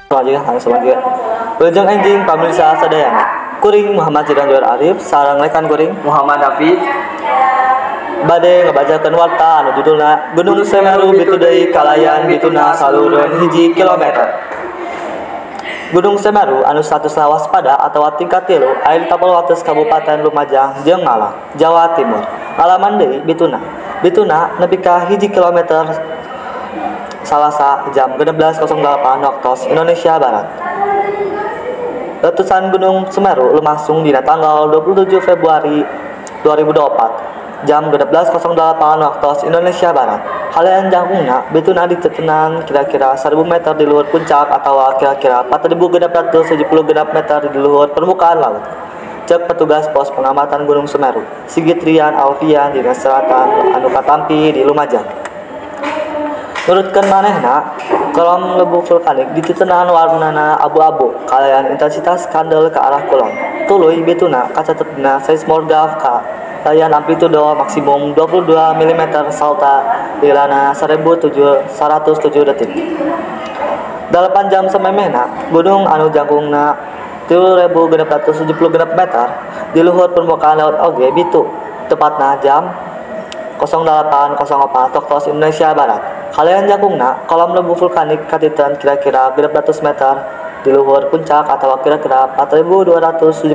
selanjutnya. Wilujeng enjing pamirsa sadayana. Kuring Muhammad Cianjur Arif sareng rekan kuring Muhammad Hafiz bade ngabacakeun warta anu judulna Gunung Semeru bitu deui kalayan bituna salureun 1 kilometer. Gunung Semeru anu statusna waspada atawa tingkat 3 aya di tapal wates Kabupaten Lumajang jeung Malang, Jawa Timur. Alaman deui bituna nepi ka 1 kilometer Salasa jam 16.08 waktu Indonesia Barat. Letusan Gunung Semeru lumangsung dina tanggal 27 Februari 2024 jam 16.08 waktu Indonesia Barat. Kalayan jangkungna bituna ditetenan kira-kira 1000 meter di luhur puncak atau kira-kira 4.670 meter di luhur permukaan laut. Cek petugas pos pengamatan Gunung Semeru Sigit Rian Alfian di Selatan anu katampi di Lumajang. Nurutkeun manehna, kolom lebu vulkanik ditetenan warnana abu-abu kalayan intensitas kandel ke arah kulon. Tuluy bituna kacatet dina seismograf kalayan amplitudo maksimum 22 mm salta lilana 107 detik. 8 jam samemehna gunung anu jangkungna 3.676 meter di luhur permukaan laut oge bitu tepatna jam 08.04 waktu Indonesia Barat. Kalayan jangkungna kolom lebu vulkanik katitan kira-kira 600 meter di luhur puncak atau kira-kira 4.276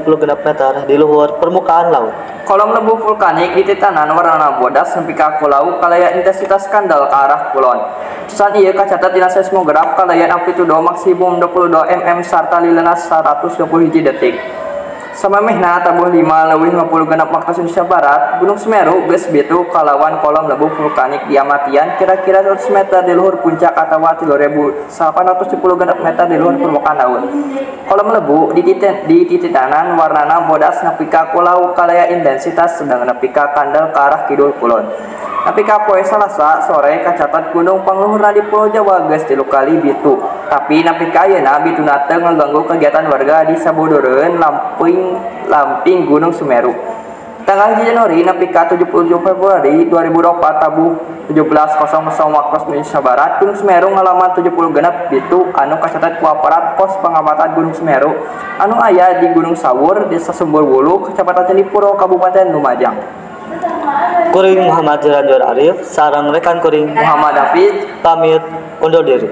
meter di luhur permukaan laut. Kolom lebu vulkanik dititanan warna bodas nepi ka kulau kalayan intensitas kandel ke arah kulon. Letusan ieu kacatat dina seismograf kalayan amplitudo maksimum 22 mm sarta lilana 121 detik. Samemehna tabuh 5 leuwih 50 genep waktu Indonesia Barat, Gunung Semeru geus bitu kalawan kolom lebu vulkanik diamatian kira-kira 100 meter di luhur puncak atawa 3.810 genep meter di luhur permukaan laut. Kolom lebu dititanan warnana bodas nepi ka kulau kalaya intensitas sedang nepi ka kandel ke arah kidul kulon. Nepi ka poe Salasa sore kacatat gunung pangluhurna di Pulau Jawa geus 3 kali bitu. Tapi nepi ka ayeuna bituna teu ngaganggu kegiatan warga di sabudureun lamping Gunung Semeru. Tanggal 1 Januari nepi ka 77 Februari 2024 tabuh 17.00 waktu Indonesia Barat, Gunung Semeru ngalaman 70 genep bitu anu kacatat ku aparat pos pengamatan Gunung Semeru anu aya di Gunung Sawur, Desa Sumber Wulu, Kecamatan Candipuro, Kabupaten Lumajang. Kuring Muhammad Cianjur Arif sareng rekan kuring Muhammad Hafiz pamit undur diri.